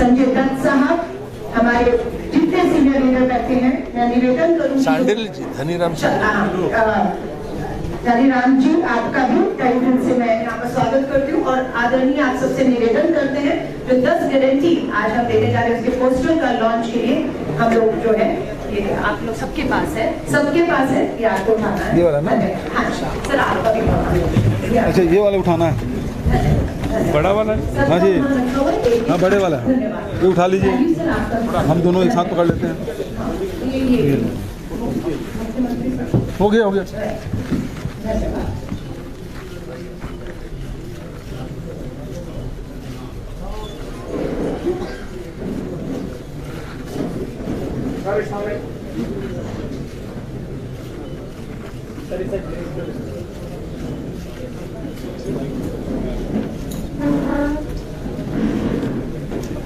संजय दत्त साहब, हमारे जितने सीनियर लीडर बैठे हैं, मैं निवेदन करूंगी सांडिल जी, धनीराम जी, आपका भी तहे दिल से मैं यहाँ पर स्वागत करती हूँ। और आदरणीय आप सबसे निवेदन करते हैं जो 10 गारंटी आज हम देने जा रहे हैं उसके पोस्टर का लॉन्च के लिए हम लोग जो है ये आप लोग सबके पास है ये आपको उठाना है। ये वाला ना? हाँ सर, आपका भी उठाना। अच्छा, ये वाला उठाना है, बड़ा वाला? हाँ जी, हाँ बड़े वाला ये उठा लीजिए, हम दोनों एक साथ पकड़ लेते हैं। हो गया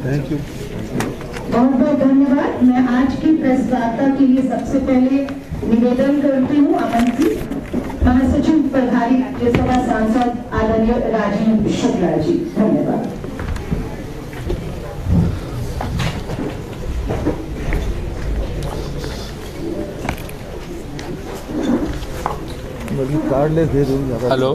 थैंक यू, बहुत बहुत धन्यवाद। मैं आज की प्रेस वार्ता के लिए सबसे पहले निवेदन करती हूँ अमन जी, महासचिव प्रभारी राज्यसभा सांसद आदरणीय राजीव शुक्ला जी, धन्यवाद। कार्ड ले दे दूँ। हेलो,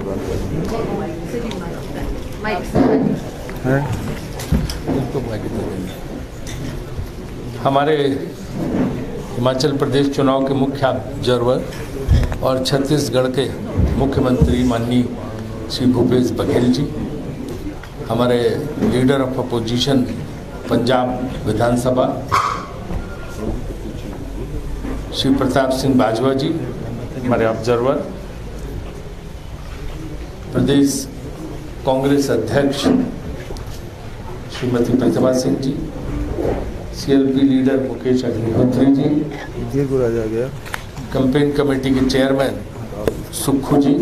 हमारे हिमाचल प्रदेश चुनाव के मुख्य ऑब्जर्वर और छत्तीसगढ़ के मुख्यमंत्री माननीय श्री भूपेश बघेल जी, हमारे लीडर ऑफ अपोजिशन पंजाब विधानसभा श्री प्रताप सिंह बाजवा जी, हमारे ऑब्जर्वर, प्रदेश कांग्रेस अध्यक्ष श्रीमती प्रतिभा सिंह जी, CLP लीडर मुकेश अग्निहोत्री जी, आ गया, कैंपेन कमेटी के चेयरमैन सुक्खू जी,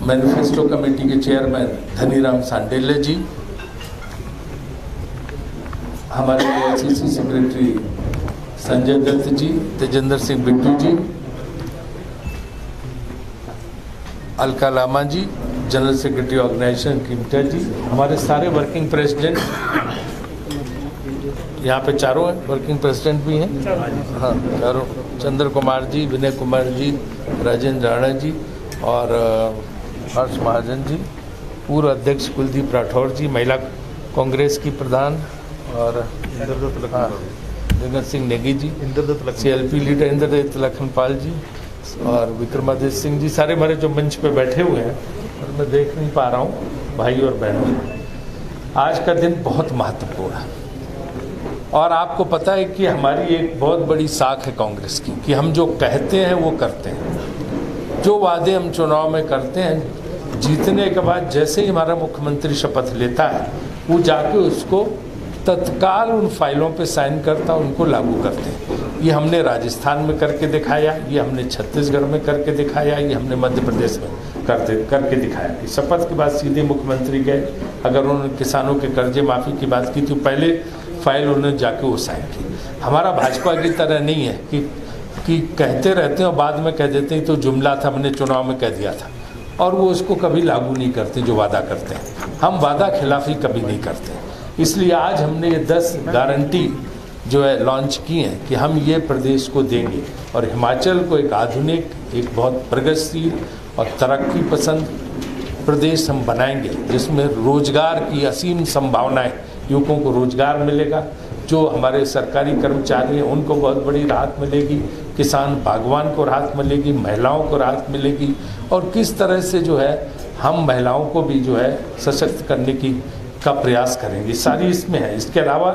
मैनिफेस्टो कमेटी के चेयरमैन धनीराम सांडेले जी, हमारे AICC सेक्रेटरी संजय दत्त जी, तेजेंद्र सिंह बिट्टू जी, अलका लामा जी, जनरल सेक्रेटरी ऑर्गेनाइजेशन किमटा जी, हमारे सारे वर्किंग प्रेसिडेंट, यहाँ पे चारों हैं, वर्किंग प्रेसिडेंट भी हैं, हाँ चारों, चंद्र कुमार जी, विनय कुमार जी, राजेंद्र राणा जी और हर्ष महाजन जी, पूर्व अध्यक्ष कुलदीप राठौर जी, महिला कांग्रेस की प्रधान और जगत सिंह नेगी जी, CLP लीडर इंद्रदत्त लखनपाल जी और विक्रमादित्य सिंह जी, सारे हमारे जो मंच पे बैठे हुए हैं और मैं देख नहीं पा रहा हूँ भाई और बहनों। आज का दिन बहुत महत्वपूर्ण है और आपको पता है कि हमारी एक बहुत बड़ी साख है कांग्रेस की कि हम जो कहते हैं वो करते हैं। जो वादे हम चुनाव में करते हैं, जीतने के बाद जैसे ही हमारा मुख्यमंत्री शपथ लेता है वो जाके उसको तत्काल उन फाइलों पे साइन करता, उनको लागू करते हैं। ये हमने राजस्थान में करके दिखाया, ये हमने छत्तीसगढ़ में करके दिखाया, ये हमने मध्य प्रदेश में करके दिखाया कि शपथ के बाद सीधे मुख्यमंत्री गए। अगर उन्होंने किसानों के कर्जे माफ़ी की बात की तो पहले फाइल उन्होंने जाके वो साइन की। हमारा भाजपा की तरह नहीं है कि कहते रहते हैं और बाद में कह देते हैं तो जुमला था, हमने चुनाव में कह दिया था, और वो उसको कभी लागू नहीं करते जो वादा करते हैं। हम वादा खिलाफी कभी नहीं करते। इसलिए आज हमने ये 10 गारंटी जो है लॉन्च की हैं कि हम ये प्रदेश को देंगे और हिमाचल को एक आधुनिक, एक बहुत प्रगतिशील और तरक्की पसंद प्रदेश हम बनाएंगे, जिसमें रोजगार की असीम संभावनाएं, युवकों को रोजगार मिलेगा, जो हमारे सरकारी कर्मचारी हैं उनको बहुत बड़ी राहत मिलेगी, किसान बागवान को राहत मिलेगी, महिलाओं को राहत मिलेगी, और किस तरह से जो है हम महिलाओं को भी जो है सशक्त करने का प्रयास करेंगे, सारी इसमें है। इसके अलावा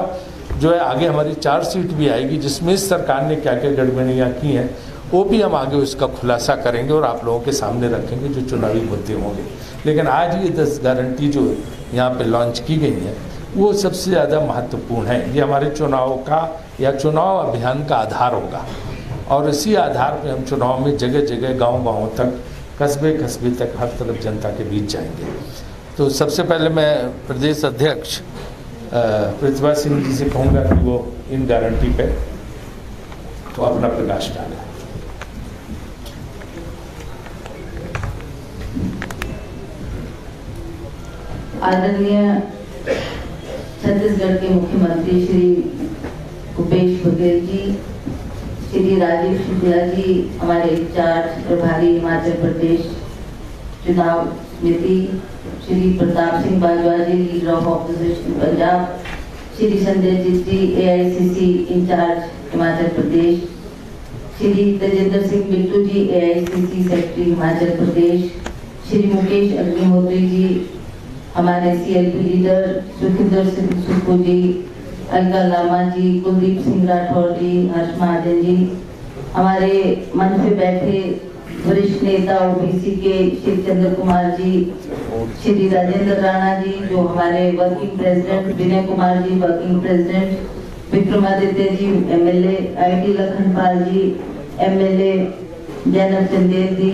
जो है आगे हमारी चार्जशीट भी आएगी जिसमें इस सरकार ने क्या क्या गड़बड़ियाँ की हैं वो भी हम आगे उसका खुलासा करेंगे और आप लोगों के सामने रखेंगे जो चुनावी मुद्दे होंगे। लेकिन आज ये 10 गारंटी जो यहाँ पे लॉन्च की गई है वो सबसे ज़्यादा महत्वपूर्ण है। ये हमारे चुनाव का या चुनाव अभियान का आधार होगा और इसी आधार पे हम चुनाव में जगह जगह गांव-गांव तक, कस्बे कस्बे तक, हर तरफ जनता के बीच जाएंगे। तो सबसे पहले मैं प्रदेश अध्यक्ष प्रतिभा सिंह जी से कहूँगा कि वो इन गारंटी पे तो अपना प्रकाश डालें। आदरणीय छत्तीसगढ़ के मुख्यमंत्री श्री भूपेश बघेल जी, श्री राजीव शुक्ला जी, हमारे इंचार्ज प्रभारी हिमाचल प्रदेश चुनाव समिति, Shri Pratap Singh Bajwa ji, leader of opposition Punjab, Shri Sanjay Jeet ji, AICC incharge Himachal Pradesh, Shri Tejendra Singh Bittu ji, AICC secretary Himachal Pradesh, Shri Mukesh Agnihotri ji, हमारे CLP लीडर, सुखिंदर सिंह सुक्खू जी, अलका लामा जी, कुलदीप सिंह राठौर जी, हर्ष महाजन जी, हमारे मंच पे बैठे वरिष्ठ नेता OBC के श्री चंद्र कुमार जी, श्री राजेंद्र राणा जी जो हमारे working president, Vinay Kumar ji working president, Vikramaditya ji MLA, IT Lakhanpal ji MLA, Zainab Chandel ji,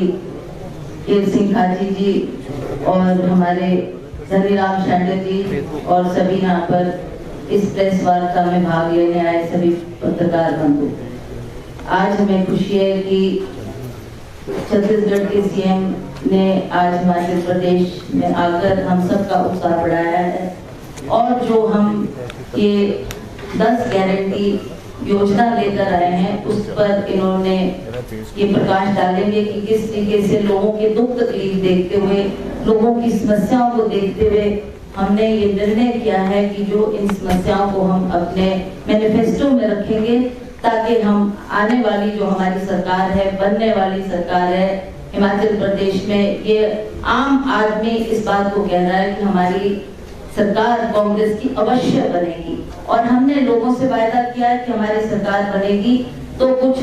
Ker Singh Khachi जी और हमारे धनीराम शांडे जी और सभी यहाँ पर इस प्रेस वार्ता में भाग लेने आए सभी पत्रकार बंधु। आज हमें खुशी है कि छत्तीसगढ़ के CM ने आज हिमाचल प्रदेश में आकर हम सबका उत्साह बढ़ाया है और जो हम ये 10 गारंटी योजना लेकर आए हैं उस पर इन्होंने ये प्रकाश डालेंगे कि किस तरीके से लोगों के दुख तकलीफ देखते हुए, लोगों की समस्याओं को देखते हुए हमने ये निर्णय किया है कि जो इन समस्याओं को हम अपने मैनिफेस्टो में रखेंगे ताकि हम आने वाली जो हमारी सरकार है, बनने वाली सरकार है हिमाचल प्रदेश में, ये आम आदमी इस बात को कह रहा है कि हमारी सरकार कांग्रेस की अवश्य बनेगी और हमने लोगों से वायदा किया है कि हमारी सरकार बनेगी। तो कुछ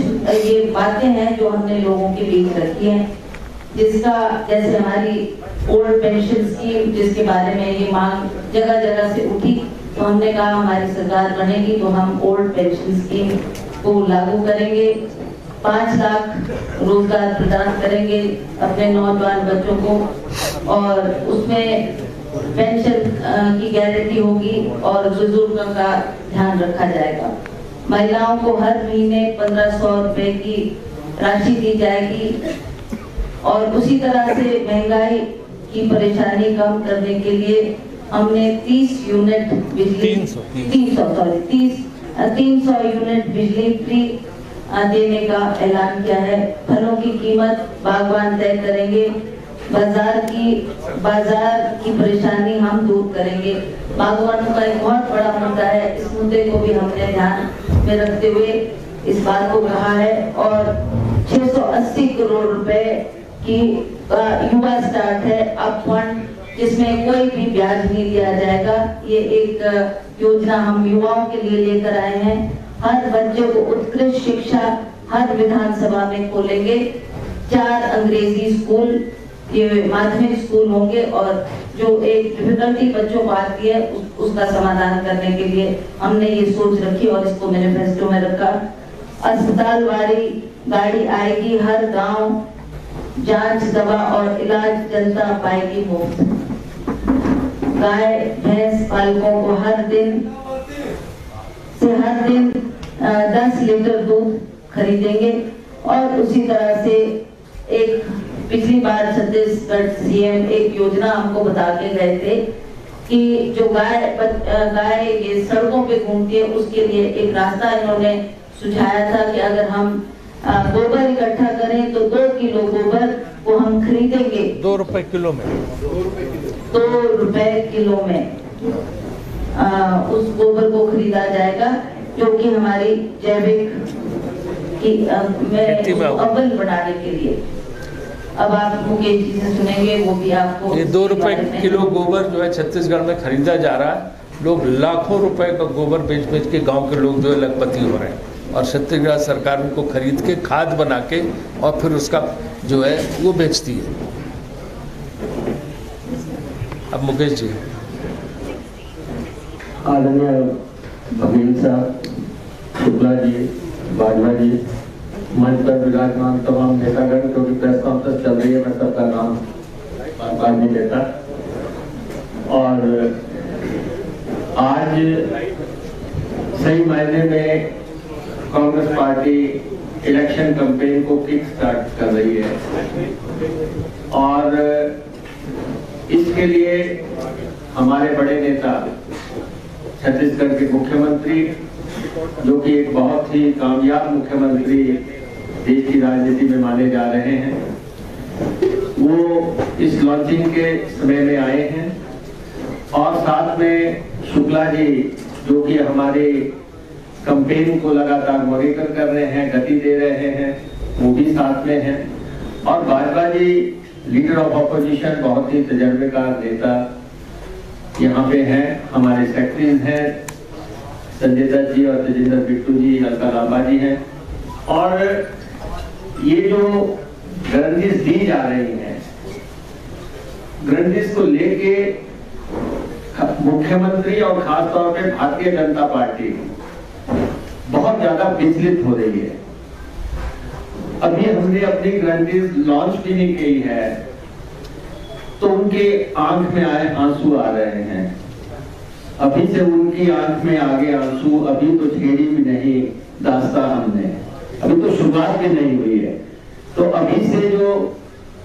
ये बातें हैं जो हमने लोगों के बीच रखी हैं, जिसका जैसे हमारी ओल्ड पेंशन स्कीम जिसके बारे में ये मांग जगह जगह से उठी, तो हमने कहा हमारी सरकार बनेगी तो हम ओल्ड पेंशन स्कीम को लागू करेंगे, 5 लाख रोजगार प्रदान करेंगे अपने नौजवान बच्चों को और उसमें पेंशन की गारंटी होगी और बुजुर्गों का ध्यान रखा जाएगा। महिलाओं को हर महीने 1500 रुपए की राशि दी जाएगी और उसी तरह से महंगाई की परेशानी कम करने के लिए हमने 30 यूनिट बिजली 300 यूनिट बिजली फ्री देने का ऐलान किया है। फलों की कीमत बागवान तय करेंगे, बाजार की परेशानी हम दूर करेंगे। बागवानों का एक बहुत बड़ा मुद्दा है, इस मुद्दे को भी हमने ध्यान में रखते हुए इस बात को कहा है और 680 करोड़ रुपए की युवा स्टार्ट है अप फंड जिसमें कोई भी ब्याज नहीं दिया जाएगा। ये एक योजना हम युवाओं के लिए लेकर आए हैं। हर बच्चे को उत्कृष्ट शिक्षा हर विधानसभा में खोलेंगे। 4 अंग्रेजी स्कूल ये माध्यमिक स्कूल होंगे और जो एक डिफिकल्टी बच्चों को आती है उसका समाधान करने के लिए हमने ये सोच रखी और इसको मैनिफेस्टो में रखा। अस्पताल वाली गाड़ी आएगी हर गांव, जांच दवा और इलाज जनता पाएगी मुफ्त। गाय भैंस पालकों को हर दिन 10 लीटर दूध खरीदेंगे और उसी तरह से एक पिछली बार छत्तीसगढ़ CM एक योजना हमको बता के गए थे कि जो गाय ये सड़कों पे घूमती है उसके लिए एक रास्ता इन्होंने सुझाया था कि अगर हम गोबर इकट्ठा करें तो 2 किलो गोबर को हम खरीदेंगे 2 रुपए किलो में 2 रुपए किलो में उस गोबर को खरीदा जाएगा जो कि हमारी जैविक की अव्वल बढ़ाने के लिए। अब आप मुकेश जी से सुनेंगे, वो भी आपको ये 2 रुपए किलो गोबर जो है छत्तीसगढ़ में खरीदा जा रहा है। लोग लाखों रुपए का गोबर बेच के गांव के लोग जो है लखपति हो रहे हैं और छत्तीसगढ़ सरकार उनको खरीद के खाद बना के और फिर उसका जो है वो बेचती है। अब मुकेश जी। आदरणीय बघेल साहब, शुक्ला जी, बाजवा जी, मंच पर विराजमान तमाम नेतागण, क्योंकि प्रेस कॉन्फ्रेंस चल रही है मैं सबका नाम बात नहीं लेता। और आज सही मायने में कांग्रेस पार्टी इलेक्शन कैंपेन को किक स्टार्ट कर रही है और इसके लिए हमारे बड़े नेता छत्तीसगढ़ के मुख्यमंत्री, जो कि एक बहुत ही कामयाब मुख्यमंत्री देश की राजनीति में माने जा रहे हैं, वो इस लॉन्चिंग के समय में आए हैं। और साथ में शुक्ला जी, जो कि हमारे कैंपेन को लगातार मॉनिटर कर रहे हैं, गति दे रहे हैं, वो भी साथ में हैं। और Bajwa ji, leader of opposition, बहुत ही तजर्बेकार नेता, यहाँ पे हैं। हमारे सेक्रेटरी हैं संजय दत्त जी और तेजिंदर बिट्टू जी, अलका लांबा जी हैं। और ये जो गारंटीज दी जा रही हैं, गारंटीज को लेके मुख्यमंत्री और खासतौर पे भारतीय जनता पार्टी बहुत ज्यादा विचलित हो रही है। अभी हमने अपनी गारंटीज लॉन्च भी नहीं की है, तो उनके आंख में आंसू आ रहे हैं। अभी से उनकी आंख में आगे आंसू, अभी तो छेड़ी भी नहीं दास्ता हमने, अभी तो शुरुआत भी नहीं हुई है। तो अभी से जो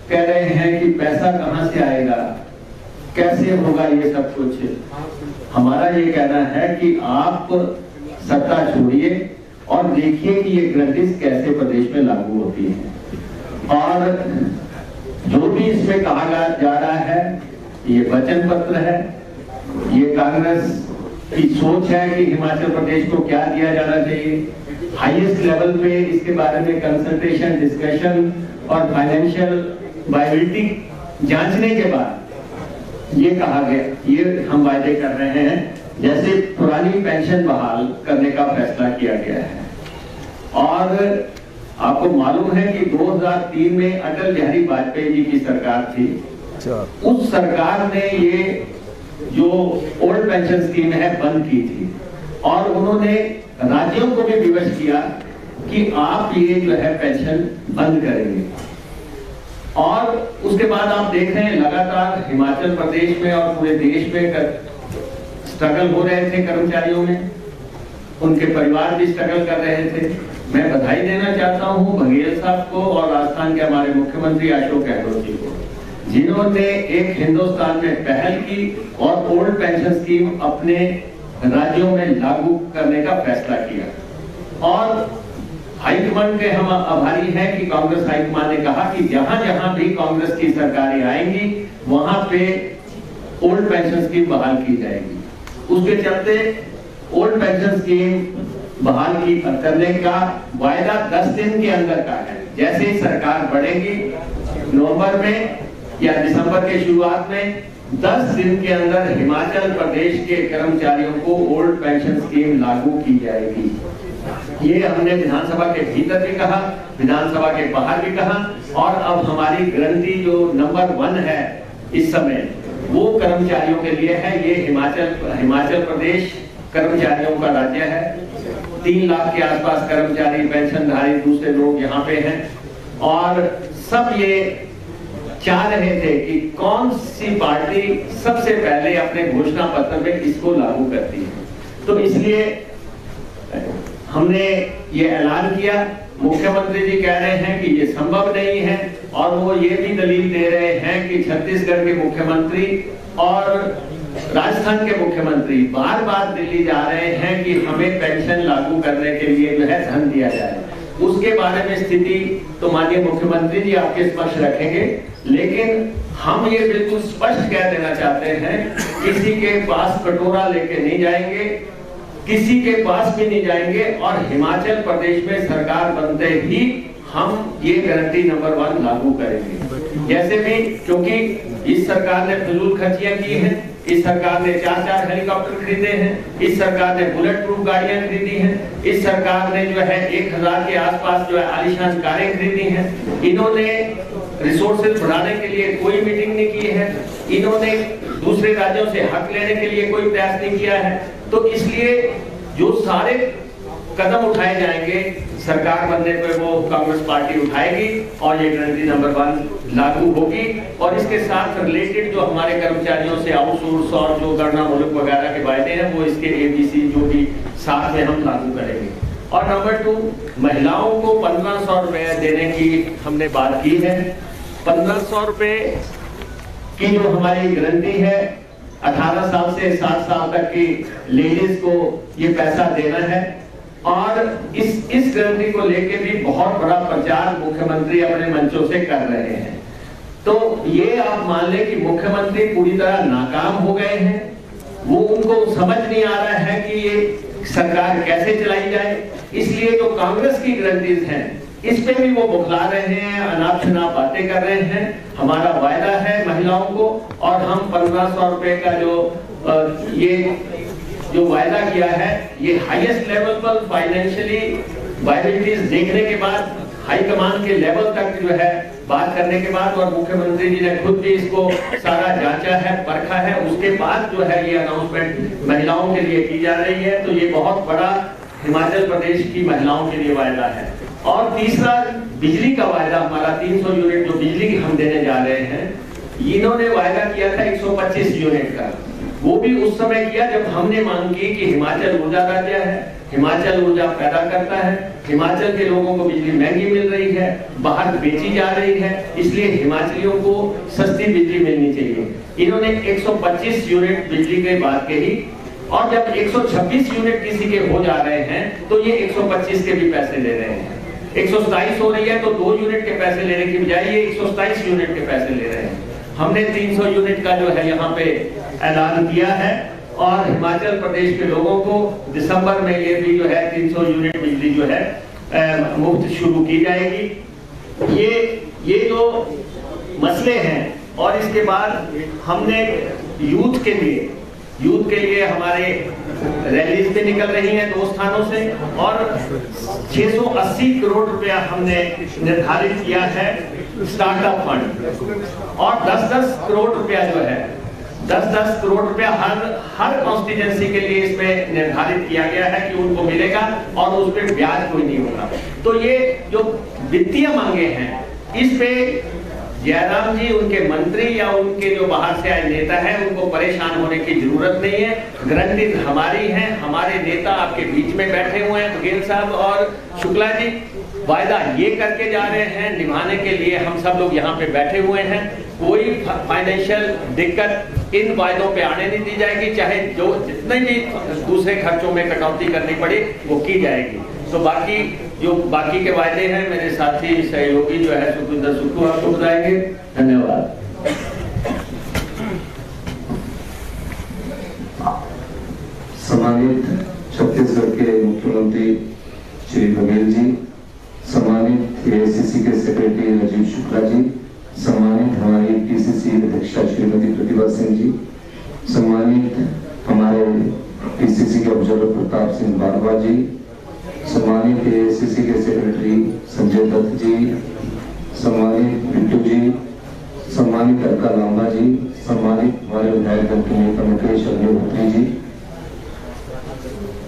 कह रहे हैं कि पैसा कहां से आएगा, कैसे होगा ये सब कुछ, हमारा ये कहना है कि आप सत्ता छोड़िए और देखिए कि ये गारंटीज कैसे प्रदेश में लागू होती है। और जो भी इसमें कहा जा रहा है, ये वचन पत्र है, ये कांग्रेस की सोच है कि हिमाचल प्रदेश को क्या दिया जाना चाहिए। हाईएस्ट लेवल पे इसके बारे में कंसल्टेशन, डिस्कशन और फाइनेंशियल वायबिलिटी जांचने के बाद ये कहा गया, ये हम वायदे कर रहे हैं। जैसे पुरानी पेंशन बहाल करने का फैसला किया गया है। और आपको मालूम है कि 2003 में अटल बिहारी वाजपेयी जी की सरकार थी। उस सरकार ने ये जो ओल्ड पेंशन स्कीम है बंद की थी, और उन्होंने राज्यों को भी विवश किया कि आप ये जो है पेंशन बंद करेंगे। और उसके बाद आप देख रहे हैं लगातार हिमाचल प्रदेश में और पूरे देश में स्ट्रगल हो रहे थे कर्मचारियों में, उनके परिवार भी स्ट्रगल कर रहे थे। मैं बधाई देना चाहता हूं बघेल साहब को और राजस्थान के हमारे मुख्यमंत्री अशोक गहलोत जी को, जिन्होंने एक हिंदुस्तान में पहल की और ओल्ड पेंशन स्कीम अपने राज्यों में लागू करने का फैसला किया। और हाईकमान के हम आभारी हैं कि कांग्रेस हाईकमान ने कहा कि जहां जहां भी कांग्रेस की सरकारें आएंगी वहां पे ओल्ड पेंशन स्कीम बहाल की जाएगी। उसके चलते ओल्ड पेंशन स्कीम बहाल करने का वायदा 10 दिन के अंदर का है। जैसे ही सरकार बढ़ेगी नवंबर में या दिसंबर के शुरुआत में, 10 दिन के अंदर हिमाचल प्रदेश के कर्मचारियों को ओल्ड पेंशन स्कीम लागू की जाएगी। ये हमने विधानसभा के भीतर भी कहा, विधानसभा के बाहर भी कहा। और अब हमारी गारंटी जो नंबर 1 है इस समय, वो कर्मचारियों के लिए है। ये हिमाचल प्रदेश कर्मचारियों का राज्य है। 3 लाख के आसपास कर्मचारी, पेंशनधारी, दूसरे लोग यहाँ पे हैं। और सब ये चाह रहे थे कि कौन सी पार्टी सबसे पहले अपने घोषणा पत्र में इसको लागू करती है। तो इसलिए हमने ये ऐलान किया। मुख्यमंत्री जी कह रहे हैं कि ये संभव नहीं है, और वो ये भी दलील दे रहे हैं कि छत्तीसगढ़ के मुख्यमंत्री और राजस्थान के मुख्यमंत्री बार बार दिल्ली जा रहे हैं कि हमें पेंशन लागू करने के लिए जो है धन दिया जाए। उसके बारे में स्थिति तो माननीय मुख्यमंत्री जी आपके समक्ष रखेंगे, लेकिन हम ये बिल्कुल स्पष्ट कह देना चाहते हैं, किसी के पास कटोरा लेके नहीं जाएंगे, किसी के पास भी नहीं जाएंगे। और हिमाचल प्रदेश में सरकार बनते ही हम ये गारंटी नंबर 1 लागू करेंगे। जैसे भी, क्योंकि इस सरकार ने फिजूल खर्चियां की हैं, इस सरकार ने 4 हेलीकॉप्टर खरीदे हैं, इस सरकार ने बुलेट प्रूफ गाड़ियां खरीदी हैं, इस सरकार ने जो है 1000 के आसपास जो है आलीशान कारें खरीदी हैं। इन्होंने रिसोर्सेज बढ़ाने के लिए कोई मीटिंग नहीं की है, इन्होंने दूसरे राज्यों से हक लेने के लिए कोई प्रयास नहीं किया है। तो इसलिए जो सारे कदम उठाए जाएंगे सरकार बनने पर वो कांग्रेस पार्टी उठाएगी और ये गारंटी नंबर 1 लागू होगी। और इसके साथ रिलेटेड जो हमारे कर्मचारियों से आउटसोर्स और जो गणना मुल्क वगैरह के वायदे हैं, वो इसके ABC जो भी साथ में हम लागू करेंगे। और नंबर 2, महिलाओं को 1500 रुपए देने की हमने बात की है। 1500 रुपए की जो हमारी गारंटी है, 18 साल से 60 साल तक की लेडीज को ये पैसा देना है। और इस गारंटी को लेके भी बहुत बड़ा प्रचार मुख्यमंत्री अपने मंचों से कर रहे हैं। तो ये आप मान लें कि मुख्यमंत्री पूरी तरह नाकाम हो गए हैं। वो उनको समझ नहीं आ रहा है कि ये सरकार कैसे चलाई जाए। इसलिए जो कांग्रेस की गारंटीज हैं इस पे भी वो बुखला रहे हैं, अनाप शनाप बातें कर रहे हैं। हमारा वायदा है महिलाओं को, और हम 1500 रुपए का जो वायदा किया है, ये हाईएस्ट लेवल पर फाइनेंशियली वायबिलिटीज देखने के बाद, हाई कमान के लेवल तक जो है बात करने के बाद, और मुख्यमंत्री जी ने खुद भी इसको सारा जांचा है, परखा है, उसके बाद जो है ये अनाउंसमेंट महिलाओं के लिए की जा रही है। तो ये बहुत बड़ा हिमाचल प्रदेश की महिलाओं के लिए वायदा है। और तीसरा बिजली का वायदा हमारा 300 यूनिट जो बिजली हम देने जा रहे हैं। इन्होंने वायदा किया था 125 यूनिट का, वो भी उस समय किया जब हमने मांग की कि हिमाचल ऊर्जा राज्य है, हिमाचल ऊर्जा पैदा करता है, हिमाचल के लोगों को बिजली महंगी मिल रही है, बाहर बेची जा रही है, इसलिए हिमाचलियों को सस्ती बिजली मिलनी चाहिए। इन्होंने 125 यूनिट बिजली की बात कही, और जब 126 यूनिट किसी के हो जा रहे हैं तो ये 125 के भी पैसे ले रहे हैं। 127 हो रही है तो 2 यूनिट के पैसे लेने की बजाय ये 127 यूनिट के पैसे ले रहे हैं। हमने 300 यूनिट का जो है यहाँ पे ऐलान किया है, और हिमाचल प्रदेश के लोगों को दिसंबर में ये भी जो है 300 यूनिट बिजली जो है मुफ्त शुरू की जाएगी। ये जो मसले हैं, और इसके बाद हमने यूथ के लिए हमारे रैलीज भी निकल रही हैं 2 स्थानों से, और 680 करोड़ रुपया हमने निर्धारित किया है स्टार्टअप फंड, और 10-10 करोड़ रुपया जो है 10-10 करोड़ रुपया हर कॉन्स्टिट्यूएंसी के लिए इसमें निर्धारित किया गया है कि उनको मिलेगा, और उस पर ब्याज कोई नहीं होगा। तो ये जो वित्तीय मांगे हैं, इस पे जयराम जी, उनके मंत्री या उनके जो बाहर से आए नेता हैं, उनको परेशान होने की जरूरत नहीं है। गारंटी हमारी है, हमारे नेता आपके बीच में बैठे हुए हैं, बघेल साहब और शुक्ला जी वायदा ये करके जा रहे हैं, निभाने के लिए हम सब लोग यहाँ पे बैठे हुए हैं। कोई फाइनेंशियल दिक्कत इन वायदों पे आने नहीं दी जाएगी, चाहे जो जितने भी दूसरे खर्चों में कटौती करनी पड़े वो की जाएगी। तो बाकी के वायदे हैं मेरे साथी सहयोगी जो है सुखविंदर सुक्खू आपको बताएंगे। धन्यवाद। सम्मानित छत्तीसगढ़ के मुख्यमंत्री श्री बघेल जी, सम्मानित एआईसीसी के सेक्रेटरी राजीव शुक्ला जी, सम्मानित हमारी पीसीसी अध्यक्षा श्रीमती प्रतिभा सिंह जी, सम्मानित हमारे पीसीसी के ऑब्जर्वर प्रताप सिंह बारवा जी, सम्मानित एआईसीसी के सेक्रेटरी संजय दत्त जी, सम्मानित बिट्टू जी, सम्मानित अलका लांबा जी, सम्मानित हमारे विधायक दल के नेता मुकेश अग्निहोत्री जी।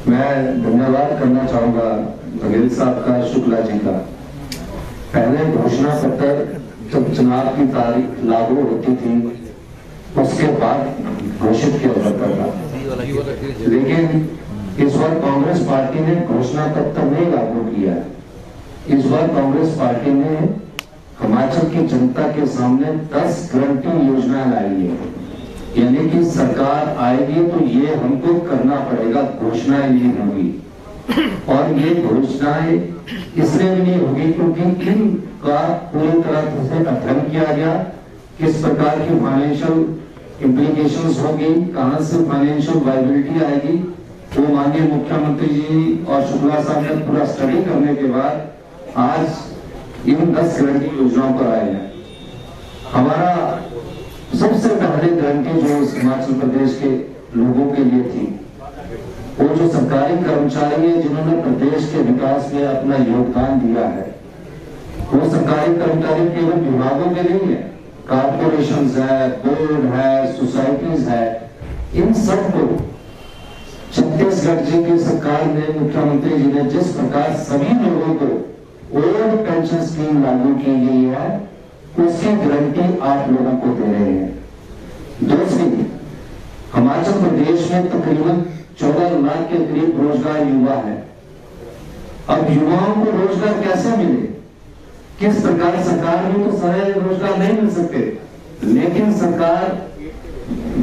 मैं धन्यवाद करना चाहूंगा बघेल साहब का, शुक्ला जी का। पहले घोषणा पत्र जब चुनाव की तारीख लागू होती थी उसके बाद घोषित किया जाता था, लेकिन इस बार कांग्रेस पार्टी ने घोषणा पत्र नहीं लागू किया। इस बार कांग्रेस पार्टी ने हिमाचल की जनता के सामने 10 गारंटी योजना लाई है, यानी कि सरकार आएगी तो ये हमको करना पड़ेगा, घोषणाएं नहीं होगी। और ये घोषणाएं इसलिए भी नहीं होगी क्योंकि इनका पूरी तरह से अध्ययन किया गया, किस प्रकार की फाइनेंशियल इम्प्लीकेशंस होगी, कहां से फाइनेंशियल वायबिलिटी आएगी, वो माननीय मुख्यमंत्री जी और शुक्ला साहब ने पूरा स्टडी करने के बाद आज इन 10 गारंटी योजनाओं पर आए हैं। हमारा सबसे पहले गारंटी जो हिमाचल प्रदेश के लोगों के लिए थी, वो जो सरकारी कर्मचारी है जिन्होंने प्रदेश के विकास में अपना योगदान दिया है, वो सरकारी कर्मचारी केवल विभागों के नहीं है, कॉर्पोरेशंस है, बोर्ड है, सोसाइटीज है, इन सबको छत्तीसगढ़ जी की सरकार ने, मुख्यमंत्री जी ने जिस प्रकार सभी लोगों को ओल्ड पेंशन स्कीम लागू की गई है, उसकी गारंटी आप लोगों को दे रहे हैं। दूसरी, हिमाचल प्रदेश में तकरीबन 14 लाख के करीब रोजगार युवा है। अब युवाओं को रोजगार कैसे मिले, किस प्रकार? सरकार में तो सारे रोजगार नहीं मिल सकते, लेकिन सरकार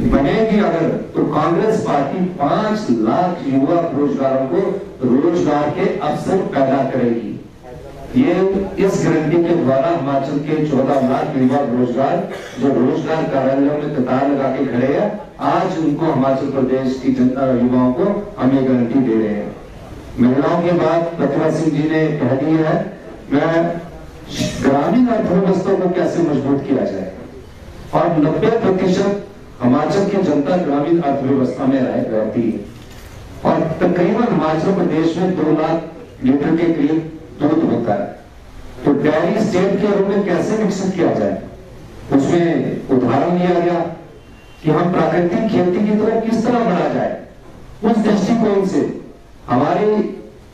बनेगी अगर, तो कांग्रेस पार्टी 5 लाख युवा रोजगारों को रोजगार के अवसर पैदा करेगी। ये इस गारंटी के द्वारा हिमाचल के 14 लाख युवा रोजगार जो रोजगार कार्यालयों में कतार लगा के खड़े हैं, आज उनको हिमाचल प्रदेश की जनता युवाओं को हम ये गारंटी दे रहे हैं। महिलाओं के बाद प्रतिभा सिंह जी ने कह दिया है, मैं ग्रामीण अर्थव्यवस्था को कैसे मजबूत किया जाए, और 90% हिमाचल की जनता ग्रामीण अर्थव्यवस्था में रहती है, और तकरीबन हिमाचल प्रदेश में 2 लाख लीटर के करीब दूध होता है। तो डेयरी स्टेट के रूप में कैसे विकसित किया जाए, उसमें उदाहरण लिया गया कि हम प्राकृतिक खेती की तरफ किस तरह बढ़ा जाए। उस दृष्टिकोण से हमारे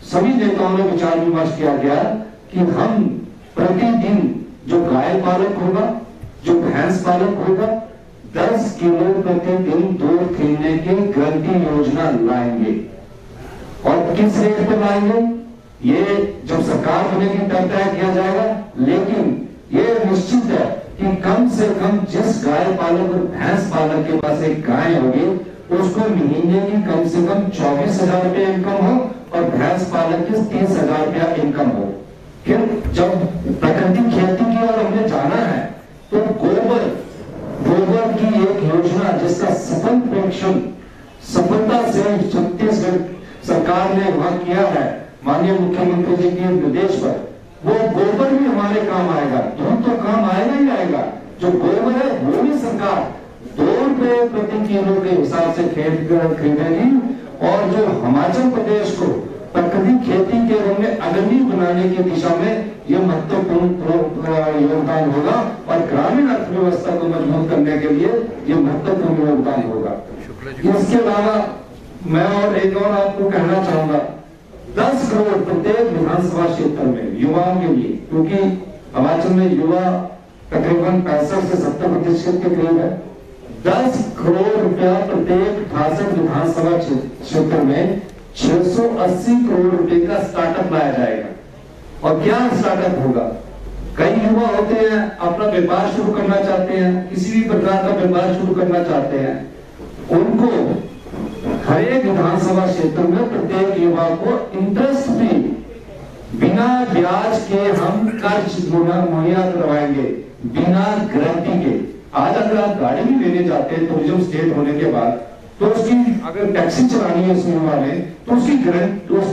सभी नेताओं ने विचार विमर्श किया गया कि हम प्रतिदिन जो गाय पालक होगा, जो भैंस पालक होगा, 10 किलो प्रतिदिन दूध खरीदने की गारंटी योजना लाएंगे। और किस रेट पर लाएंगे, ये जब सरकार बनेगी तब तय किया जाएगा, लेकिन ये निश्चित है कि कम से कम जिस गाय पालक और भैंस पालक के पास एक गाय होगी, उसको महीने की कम से कम 24,000 रुपया इनकम हो, और भैंस पालक की 30,000 रुपया इनकम हो। फिर जब प्राकृतिक खेती की ओर हमने जाना है, तो गोबर की एक योजना जिसका सफल प्रेक्षण सफलता से छत्तीसगढ़ सरकार ने वहां किया है, माननीय मुख्यमंत्री जी के निर्देश पर, वो गोबर भी हमारे काम आएगा। दूध तो काम आएगा ही आएगा, जो गोबर है वो भी सरकार 2 रुपए प्रति किलो के हिसाब से खरीदेगी। और जो हिमाचल प्रदेश को प्राकृतिक खेती के रूप में अग्रणी बनाने की दिशा में यह महत्वपूर्ण योगदान होगा, और ग्रामीण अर्थव्यवस्था को मजबूत करने के लिए यह महत्वपूर्ण योगदान होगा। इसके अलावा मैं और एक और आपको कहना चाहूंगा, 10 करोड़ प्रत्येक विधानसभा क्षेत्र में युवाओं के लिए, क्योंकि हिमाचल में युवा तकरीबन 65 से 70% के करीब है। 10 करोड़ रुपया प्रत्येक 68 विधानसभा क्षेत्र में 680 करोड़ रुपए का स्टार्टअप लाया जाएगा। और क्या स्टार्टअप होगा, कई युवा होते हैं अपना व्यापार शुरू करना चाहते हैं, किसी भी प्रकार का व्यापार शुरू करना चाहते हैं, उनको हर एक विधानसभा क्षेत्र में प्रत्येक युवा को इंटरेस्ट फ्री बिना ब्याज के हम कर्ज मुहैया करवाएंगे, बिना गारंटी के। आज अगर आप गाड़ी भी लेने जाते हैं टूरिज्म स्टेट होने के बाद, तो उसकी अगर टैक्सी चलानी है उसमें वाले, तो उसके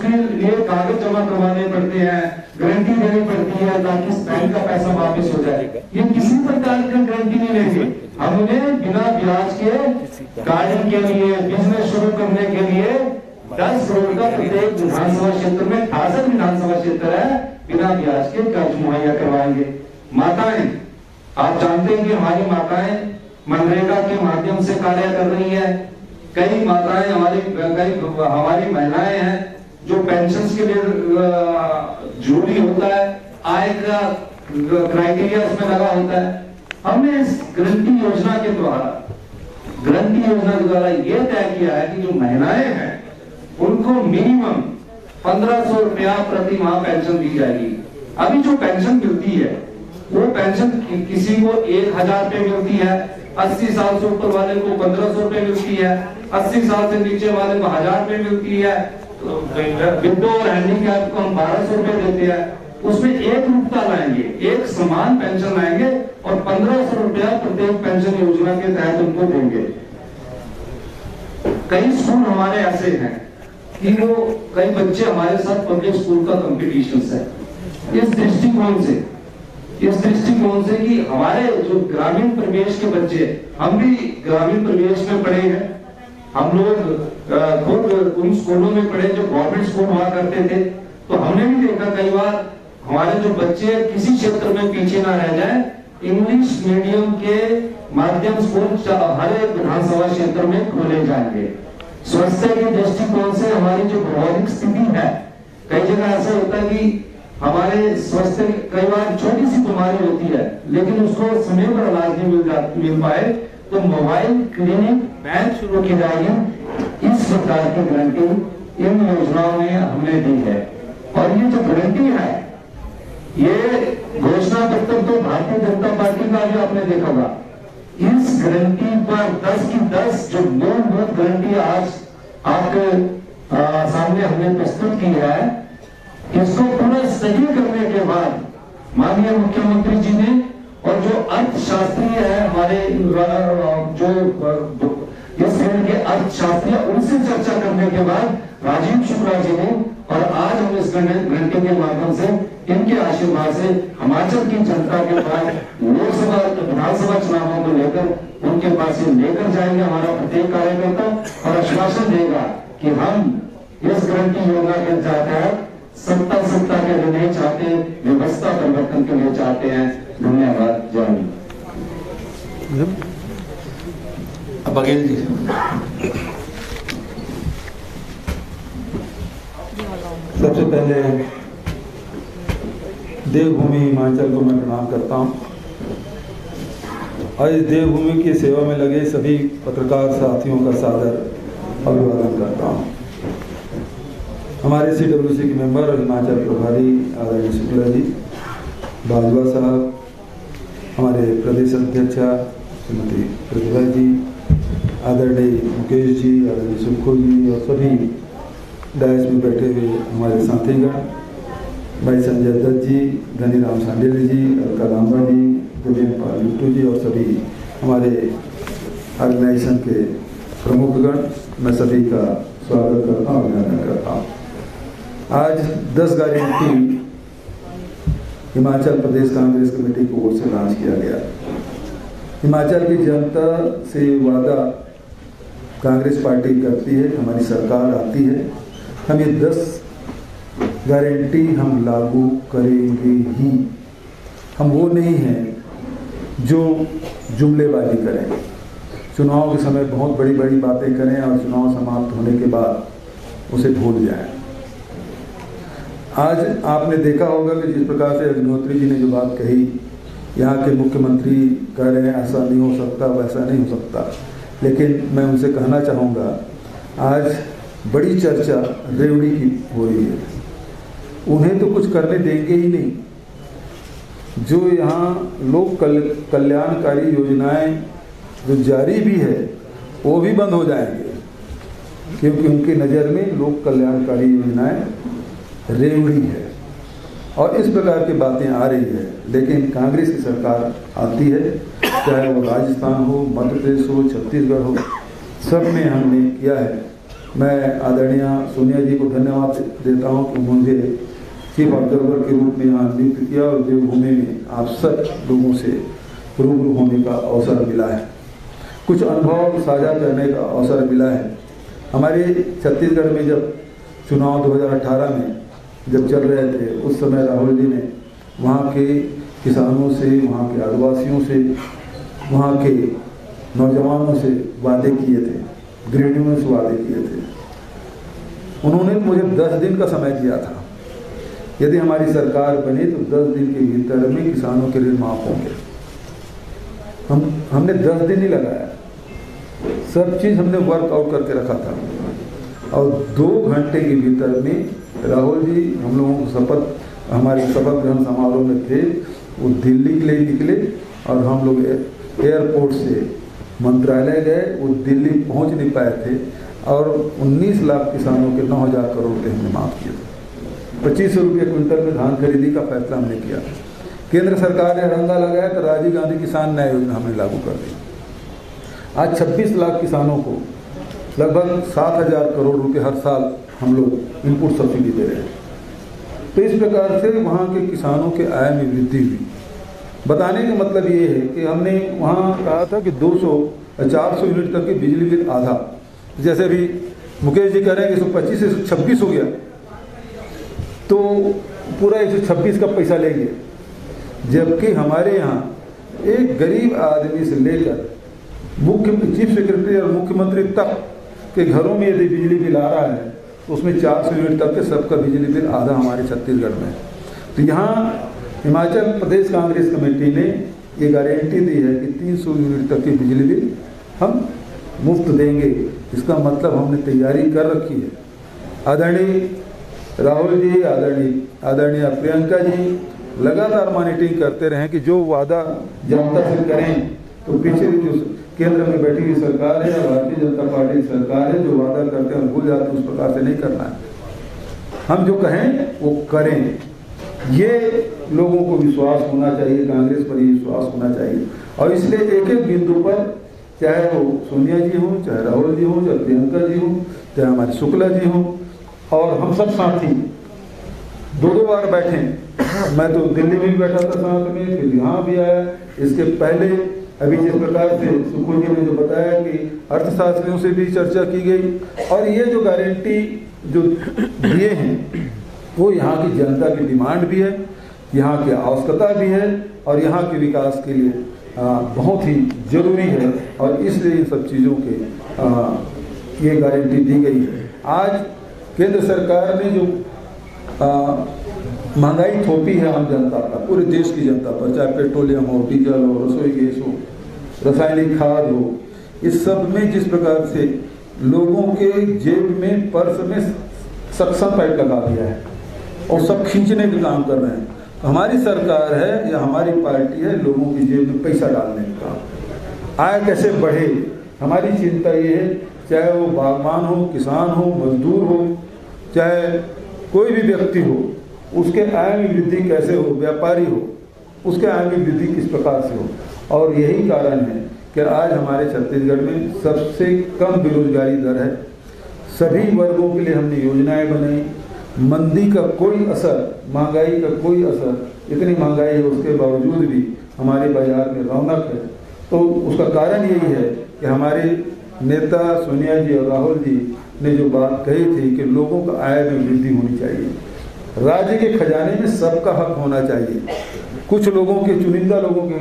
लिए कागज जमा करवाने पड़ते हैं, गारंटी देनी पड़ती है ताकि बैंक का पैसा वापस हो जाए। ये किसी प्रकार की गारंटी नहीं लेंगे, हम उन्हें बिना ब्याज के गाड़ी के लिए, बिजनेस शुरू करने के लिए 10 करोड़ का प्रत्येक विधानसभा क्षेत्र में 68 विधानसभा क्षेत्र है, बिना ब्याज के कर्ज मुहैया करवाएंगे। माताएं, आप जानते हैं कि हमारी माताएं मनरेगा के माध्यम से कार्य कर रही है। कई माताएं हमारी महिलाएं हैं जो पेंशन के लिए जरूरी होता है, आय का क्राइटेरिया उसमें लगा होता है। हमने इस गारंटी योजना के द्वारा यह तय किया है कि जो महिलाएं हैं उनको मिनिमम 1500 रुपया प्रति माह पेंशन दी जाएगी। अभी जो पेंशन मिलती है वो पेंशन किसी को 1000 रुपए मिलती है, 80 साल से ऊपर वाले को 1500 रुपए मिलती है, 80 साल से नीचे वाले को 1000 रुपए मिलती है, विडो और हैंडीकैप को हम 1200 रुपए देते हैं। उसमें एक रूपता लाएंगे, एक समान पेंशन लाएंगे और 1500 रुपया प्रत्येक पेंशन योजना के तहत उनको देंगे। कई स्कूल हमारे ऐसे हैं कि वो कई बच्चे हमारे साथ पब्लिक स्कूल का कंपटीशन है। इस दृष्टिकोण से कि हमारे जो ग्रामीण परिवेश के बच्चे, हम भी ग्रामीण परिवेश में पढ़े हैं, हम लोग खुद उन स्कूलों में पढ़े जो गवर्नमेंट स्कूल हुआ करते थे, तो हमने भी देखा कई बार हमारे जो बच्चे किसी क्षेत्र में पीछे ना रह जाए, इंग्लिश मीडियम के माध्यम स्कूल हर एक विधानसभा क्षेत्र में खोले जाएंगे। स्वास्थ्य के दृष्टिकोण से हमारी जो भौगोलिक स्थिति है, कई जगह ऐसा होता है कि हमारे स्वास्थ्य कई बार छोटी सी बीमारी होती है लेकिन उसको समय पर इलाज नहीं मिल पाए, तो मोबाइल क्लिनिक बैंक शुरू की जाएगी। इस प्रकार की गारंटी इन योजनाओं में हमने दी है। और ये जो गारंटी है, ये घोषणा पत्र तो भारतीय जनता पार्टी का भी आपने देखा होगा, इस गारंटी पर 10 की 10 जो मूलभूत गारंटी आज आपके सामने हमने प्रस्तुत की है, इसको पूरा सही करने के बाद माननीय मुख्यमंत्री जी ने और जो अर्थशास्त्री है हमारे जो इस फील्ड के अर्थशास्त्री उनसे चर्चा करने के बाद राजीव शुक्ला जी ने, और आज हम इस गारंटी के माध्यम से इनके आशीर्वाद से हिमाचल की जनता के पास लोकसभा विधानसभा चुनावों को लेकर उनके पास ये लेकर जाएंगे हमारा प्रत्येक कार्यकर्ता, और आश्वासन देगा कि हम इस गारंटी योजना के तहत सत्ता के लिए नहीं चाहते, व्यवस्था परिवर्तन के लिए चाहते हैं। धन्यवाद। जय हिंद। बघेल जी। सबसे पहले देवभूमि हिमाचल को मैं प्रणाम करता हूँ और इस देवभूमि की सेवा में लगे सभी पत्रकार साथियों का सादर अभिवादन करता हूँ। हमारे CWC के मेंबर और हिमाचल प्रभारी आदरणीय शुक्ला जी, बाजवा साहब, हमारे प्रदेश अध्यक्षा श्रीमती प्रतिभा जी, आदरणीय मुकेश जी, आदरणीय सुखो जी और सभी डायस में बैठे हुए हमारे साथीगण, भाई संजय दत्त जी, धनीराम सांडेली जी, अलका लांबा जी, गोविंद पाल लुट्टू जी और सभी हमारे ऑर्गेनाइजेशन के प्रमुखगण, मैं सभी का स्वागत करता हूँ, अभिनंदन करता हूँ। आज 10 गारंटी हिमाचल प्रदेश कांग्रेस कमेटी की ओर से लॉन्च किया गया। हिमाचल की जनता से वादा कांग्रेस पार्टी करती है, हमारी सरकार आती है, हम ये 10 गारंटी हम लागू करेंगे ही। हम वो नहीं हैं जो जुमलेबाजी करें, चुनाव के समय बहुत बड़ी बड़ी बातें करें और चुनाव समाप्त होने के बाद उसे भूल जाएं। आज आपने देखा होगा कि जिस प्रकार से अग्निहोत्री जी ने जो बात कही, यहाँ के मुख्यमंत्री कह रहे हैं ऐसा नहीं हो सकता, वैसा नहीं हो सकता, लेकिन मैं उनसे कहना चाहूँगा आज बड़ी चर्चा रेवड़ी की हो रही है। उन्हें तो कुछ करने देंगे ही नहीं। जो यहाँ लोक कल्याणकारी योजनाएं जो जारी भी है वो भी बंद हो जाएंगे, क्योंकि उनकी नज़र में लोक कल्याणकारी योजनाएं रेवड़ी है और इस प्रकार की बातें आ रही है। लेकिन कांग्रेस की सरकार आती है, चाहे वो राजस्थान हो, मध्य प्रदेश हो, छत्तीसगढ़ हो, सब में हमने किया है। मैं आदरणीय सोनिया जी को धन्यवाद देता हूँ कि मुझे चीफ ऑब्जर्वर के रूप में यहाँ नियुक्त किया और देवभूमि में आप सब लोगों से रूबरू होने का अवसर मिला है, कुछ अनुभव साझा करने का अवसर मिला है। हमारे छत्तीसगढ़ में जब चुनाव 2018 में जब चल रहे थे, उस समय राहुल जी ने वहाँ के किसानों से, वहाँ के आदिवासियों से, वहाँ के नौजवानों से वादे किए थे, गृहिणियों से वादे किए थे। उन्होंने मुझे 10 दिन का समय दिया था, यदि हमारी सरकार बनी तो 10 दिन के भीतर में किसानों के ऋण माफ होंगे। हमने 10 दिन ही लगाया, सब चीज़ हमने वर्कआउट करके रखा था और 2 घंटे के भीतर में राहुल जी हम लोगों को शपथ, हमारे शपथ ग्रहण समारोह में थे, वो दिल्ली के लिए निकले और हम लोग एयरपोर्ट से मंत्रालय गए। वो दिल्ली पहुंच नहीं पाए थे और 19 लाख किसानों के 9,000 करोड़ रुपये हमने माफ़ किए थे। 2500 रुपये क्विंटल में धान खरीदी का फैसला हमने किया। केंद्र सरकार ने रंगा लगाया तो राजीव गांधी किसान न्याय योजना हमने लागू कर दी। आज 26 लाख किसानों को लगभग 7,000 करोड़ रुपए हर साल हम लोग इनपुट सब्सिडी दे रहे हैं। तो इस प्रकार से वहाँ के किसानों के आय में वृद्धि हुई। बताने का मतलब ये है कि हमने वहाँ कहा था कि 400 यूनिट तक की बिजली बिल आधा, जैसे अभी मुकेश जी कह रहे हैं कि 125 से 126 हो गया, तो पूरा 126 का पैसा लेंगे, जबकि हमारे यहाँ एक गरीब आदमी से लेकर चीफ सेक्रेटरी और मुख्यमंत्री तक के घरों में यदि बिजली बिल आ रहा है तो उसमें 400 यूनिट तक के सबका बिजली बिल आधा हमारे छत्तीसगढ़ में। तो यहाँ हिमाचल प्रदेश कांग्रेस कमेटी ने ये गारंटी दी है कि 300 यूनिट तक की बिजली बिल हम मुफ्त देंगे। इसका मतलब हमने तैयारी कर रखी है। आदरणीय राहुल जी, आदरणीय प्रियंका जी लगातार मॉनिटरिंग करते रहें कि जो वादा जनता से करें तो पीछे जो केंद्र में बैठी हुई सरकार है या भारतीय जनता पार्टी सरकार है, जो वादा करते हैं भूल जाते हैं, उस प्रकार से नहीं करना है। हम जो कहें वो करें, ये लोगों को विश्वास होना चाहिए, कांग्रेस पर ही विश्वास होना चाहिए। और इसलिए एक एक बिंदु पर, चाहे वो सोनिया जी हो, चाहे राहुल जी हो, चाहे प्रियंका जी हो, चाहे हमारे शुक्ला जी हो, और हम सब साथी 2-2 बार बैठे। मैं तो दिल्ली में भी बैठा था साथ में, फिर यहाँ भी आया। इसके पहले अभी जिस प्रकार से सुकुल जी ने जो बताया कि अर्थशास्त्रियों से भी चर्चा की गई, और ये जो गारंटी जो दिए हैं वो यहाँ की जनता की डिमांड भी है, यहाँ की आवश्यकता भी है, और यहाँ के विकास के लिए बहुत ही जरूरी है। और इसलिए इन सब चीज़ों के ये गारंटी दी गई है। आज केंद्र सरकार ने जो महंगाई थोपी है आम जनता पर, पूरे देश की जनता पर, चाहे पेट्रोलियम हो, डीजल हो, रसोई गैस हो, रासायनिक खाद हो, इस सब में जिस प्रकार से लोगों के जेब में, पर्स में सक्शन पाइप लगा दिया है और सब खींचने का काम कर रहे हैं। हमारी सरकार है या हमारी पार्टी है लोगों की जेब में पैसा डालने का काम। आय कैसे बढ़े, हमारी चिंता ये है, चाहे वो बागवान हो, किसान हो, मजदूर हो, चाहे कोई भी व्यक्ति हो, उसके आय में वृद्धि कैसे हो, व्यापारी हो, उसके आय में वृद्धि किस प्रकार से हो। और यही कारण है कि आज हमारे छत्तीसगढ़ में सबसे कम बेरोजगारी दर है। सभी वर्गों के लिए हमने योजनाएं बनाई। मंदी का कोई असर, महंगाई का कोई असर, इतनी महंगाई है उसके बावजूद भी हमारे बाजार में रौनक है। तो उसका कारण यही है कि हमारे नेता सोनिया जी और राहुल जी ने जो बात कही थी कि लोगों का आय में वृद्धि होनी चाहिए, राज्य के खजाने में सबका हक होना चाहिए, कुछ लोगों के, चुनिंदा लोगों के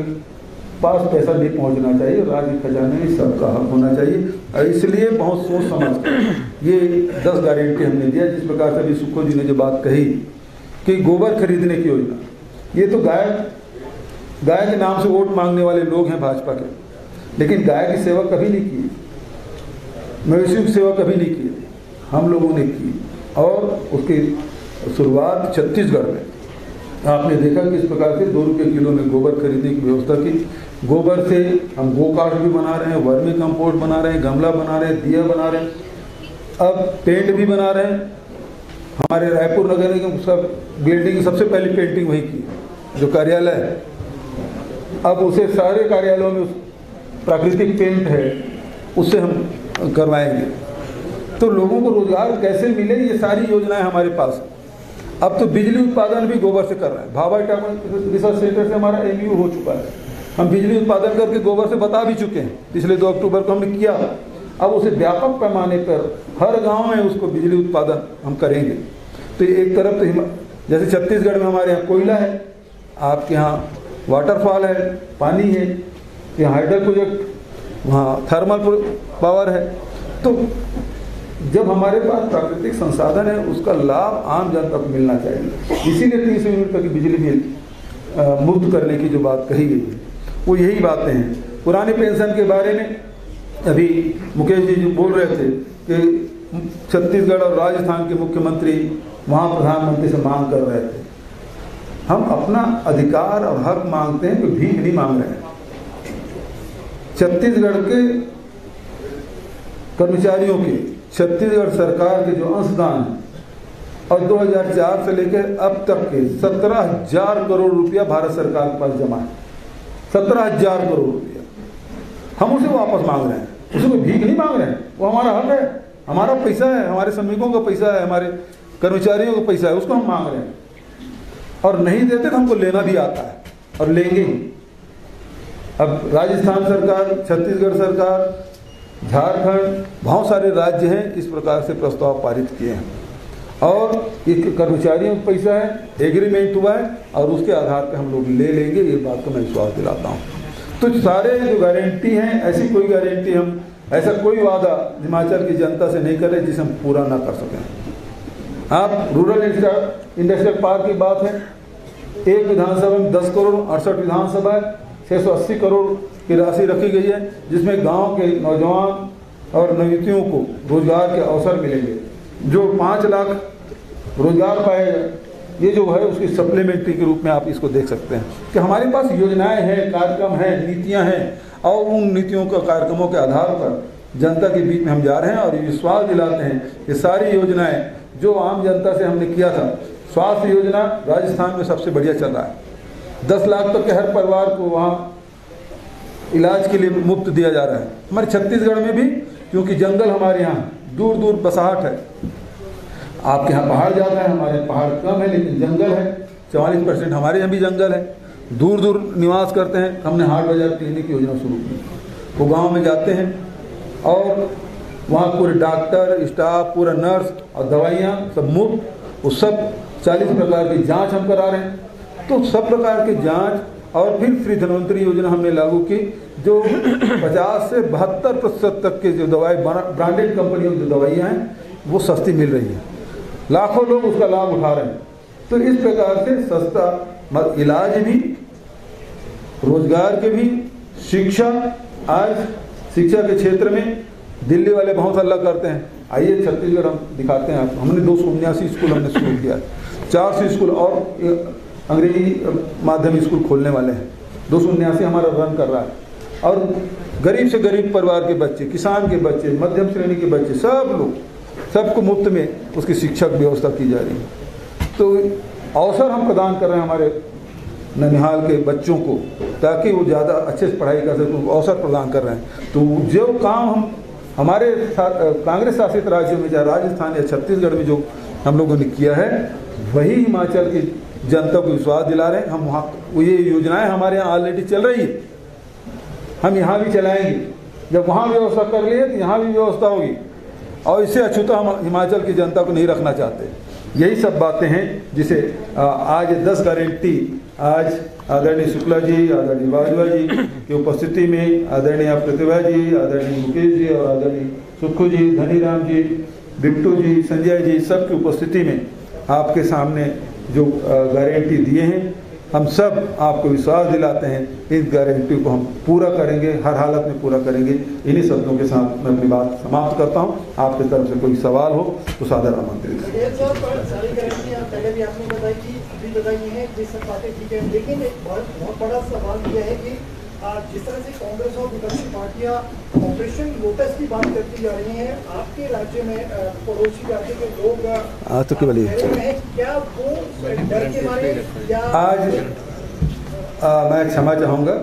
पास पैसा नहीं पहुंचना चाहिए, राज्य के खजाने में सबका हक होना चाहिए। और इसलिए बहुत सोच समझ कर ये 10 गारंटी हमने दिया। जिस प्रकार से अभी सुखो जी ने जो बात कही कि गोबर खरीदने की योजना, ये तो गाय के नाम से वोट मांगने वाले लोग हैं भाजपा के, लेकिन गाय की सेवा कभी नहीं की, मवेशियों की सेवा कभी नहीं की, हम लोगों ने की। और उसकी शुरुआत छत्तीसगढ़ में आपने देखा कि इस प्रकार से 2 रुपये किलो में गोबर खरीदने की व्यवस्था की। गोबर से हम गोकास्ट भी बना रहे हैं, वर्मी कंपोस्ट बना रहे हैं, गमला बना रहे हैं, दिया बना रहे हैं, अब पेंट भी बना रहे हैं। हमारे रायपुर नगर निगम सब बिल्डिंग की सबसे पहली पेंटिंग वही की, जो कार्यालय है, अब उसे सारे कार्यालयों में प्राकृतिक पेंट है उससे हम करवाएंगे। तो लोगों को रोजगार कैसे मिले, ये सारी योजनाएं हमारे पास। अब तो बिजली उत्पादन भी गोबर से कर रहे हैं। भाभा रिसर्च सेंटर से हमारा MU हो चुका है, हम बिजली उत्पादन करके गोबर से बता भी चुके हैं। पिछले 2 अक्टूबर को हमने किया। अब उसे व्यापक पैमाने पर हर गांव में उसको बिजली उत्पादन हम करेंगे। तो एक तरफ तो जैसे छत्तीसगढ़ में हमारे यहाँ कोयला है, आपके यहाँ वाटरफॉल है, पानी है, यहाँ हाइडल प्रोजेक्ट, वहाँ थर्मल पावर है। तो जब हमारे पास प्राकृतिक संसाधन है उसका लाभ आम जनता को मिलना चाहिए। इसीलिए 30 यूनिट तक की बिजली बिल मुक्त करने की जो बात कही गई है वो यही बातें हैं। पुरानी पेंशन के बारे में अभी मुकेश जी जो बोल रहे थे कि छत्तीसगढ़ और राजस्थान के मुख्यमंत्री वहाँ प्रधानमंत्री से मांग कर रहे थे। हम अपना अधिकार और हक मांगते हैं, कोई भीख नहीं मांग रहे हैं। छत्तीसगढ़ के कर्मचारियों के, छत्तीसगढ़ सरकार के जो अंशदान है और 2004 से लेकर अब तक के 17,000 करोड़ रुपया भारत सरकार के पास जमा है। 17,000 करोड़ रुपया हम उसे वापस मांग रहे हैं, उसे कोई भीख नहीं मांग रहे हैं। वो हमारा हक है, हमारा पैसा है, हमारे श्रमिकों का पैसा है, हमारे कर्मचारियों का पैसा है, उसको हम मांग रहे हैं। और नहीं देते तो हमको लेना भी आता है और लेंगे ही। अब राजस्थान सरकार, छत्तीसगढ़ सरकार, झारखंड, बहुत सारे राज्य हैं इस प्रकार से प्रस्ताव पारित किए हैं और एक कर्मचारियों का पैसा है, एग्रीमेंट हुआ है और उसके आधार पर हम लोग ले लेंगे, ये बात को मैं विश्वास दिलाता हूँ। तो सारे जो गारंटी हैं, ऐसी कोई गारंटी हम, ऐसा कोई वादा हिमाचल की जनता से नहीं कर रहे जिसे हम पूरा ना कर सकें। आप रूरल इंडस्ट्रियल पार्क की बात है, एक विधानसभा में 10 करोड़, 68 विधानसभा है, 680 करोड़ की राशि रखी गई है, जिसमें गांव के नौजवान और नवयुवतियों को रोजगार के अवसर मिलेंगे। जो 5 लाख रोजगार पाएगा, ये जो है उसकी सप्लीमेंट्री के रूप में आप इसको देख सकते हैं कि हमारे पास योजनाएं हैं, कार्यक्रम हैं, नीतियां हैं। और उन नीतियों का कार्यक्रमों के आधार पर जनता के बीच में हम जा रहे हैं और विश्वास दिलाते हैं कि सारी योजनाएं जो आम जनता से हमने किया था, स्वास्थ्य योजना राजस्थान में सबसे बढ़िया चल रहा है। 10 लाख तक के हर परिवार को वहाँ इलाज के लिए मुफ्त दिया जा रहा है। हमारे छत्तीसगढ़ में भी, क्योंकि जंगल हमारे यहाँ दूर दूर बसाहट है, आपके यहाँ पहाड़ ज़्यादा है, हमारे पहाड़ कम है लेकिन जंगल है, 44% हमारे यहाँ भी जंगल है, दूर दूर निवास करते हैं। हमने हाट बाजार क्लिनिक योजना शुरू की, वो गाँव में जाते हैं और वहाँ पूरे डॉक्टर स्टाफ, पूरा नर्स और दवाइयाँ सब मुफ्त, वो सब 40 प्रकार की जांच हम करा रहे हैं। तो सब प्रकार की जांच और फिर फ्री धन्वंतरी योजना हमने लागू की, जो 50 से 72% तक के जो दवाई ब्रांडेड कंपनियों की जो दवाइयाँ हैं वो सस्ती मिल रही है, लाखों लोग उसका लाभ उठा रहे हैं। तो इस प्रकार से सस्ता इलाज भी, रोजगार के भी, शिक्षा, आज शिक्षा के क्षेत्र में दिल्ली वाले बहुत हल्ला करते हैं, आइए छत्तीसगढ़ हम दिखाते हैं आपको। हमने 279 स्कूल हमने शुरू किया, 400 स्कूल और अंग्रेजी माध्यम स्कूल खोलने वाले हैं। 279 हमारा रन कर रहा है और गरीब से गरीब परिवार के बच्चे, किसान के बच्चे, मध्यम श्रेणी के बच्चे, सब लोग, सबको मुफ्त में उसकी शिक्षा की व्यवस्था की जा रही है। तो अवसर हम प्रदान कर रहे हैं हमारे ननिहाल के बच्चों को, ताकि वो ज़्यादा अच्छे से पढ़ाई कर सकें, अवसर प्रदान कर रहे हैं। तो जो काम हम हमारे कांग्रेस शासित राज्यों में, चाहे राजस्थान या छत्तीसगढ़ में जो हम लोगों ने किया है, वही हिमाचल की जनता को विश्वास दिला रहे हैं। हम वहाँ ये योजनाएं हमारे यहाँ ऑलरेडी चल रही है, हम यहाँ भी चलाएंगे। जब वहाँ व्यवस्था कर लिए तो यहाँ भी व्यवस्था होगी, और इससे अछूता हम हिमाचल की जनता को नहीं रखना चाहते। यही सब बातें हैं जिसे आज 10 गारंटी आज आदरणीय शुक्ला जी, आदरणीय बाजवा जी की उपस्थिति में, आदरणीय प्रतिभा जी, आदरणीय मुकेश जी और आदरणीय सुक्खू जी, धनीराम जी, बिट्टू जी, संजय जी, सबकी उपस्थिति में आपके सामने जो गारंटी दिए हैं, हम सब आपको विश्वास दिलाते हैं इस गारंटी को हम पूरा करेंगे, हर हालत में पूरा करेंगे। इन्हीं शब्दों के साथ मैं अपनी बात समाप्त करता हूं। आपकी तरफ से कोई सवाल हो तो सादर आमंत्रित है। सारी गारंटी पहले भी आपने बताई कि अभी बताई है, जिस सब बातें ठीक है, लेकिन एक बहुत बड़ा सवाल यह है कि जिस तरह से कांग्रेस और विपक्षी पार्टियां ऑपरेशन लोटस की बात करती जा रही हैं, आपके राज्य में पड़ोसी राज्य के लोग क्या वो डर के मारे या आज मैं क्षमा चाहूँगा,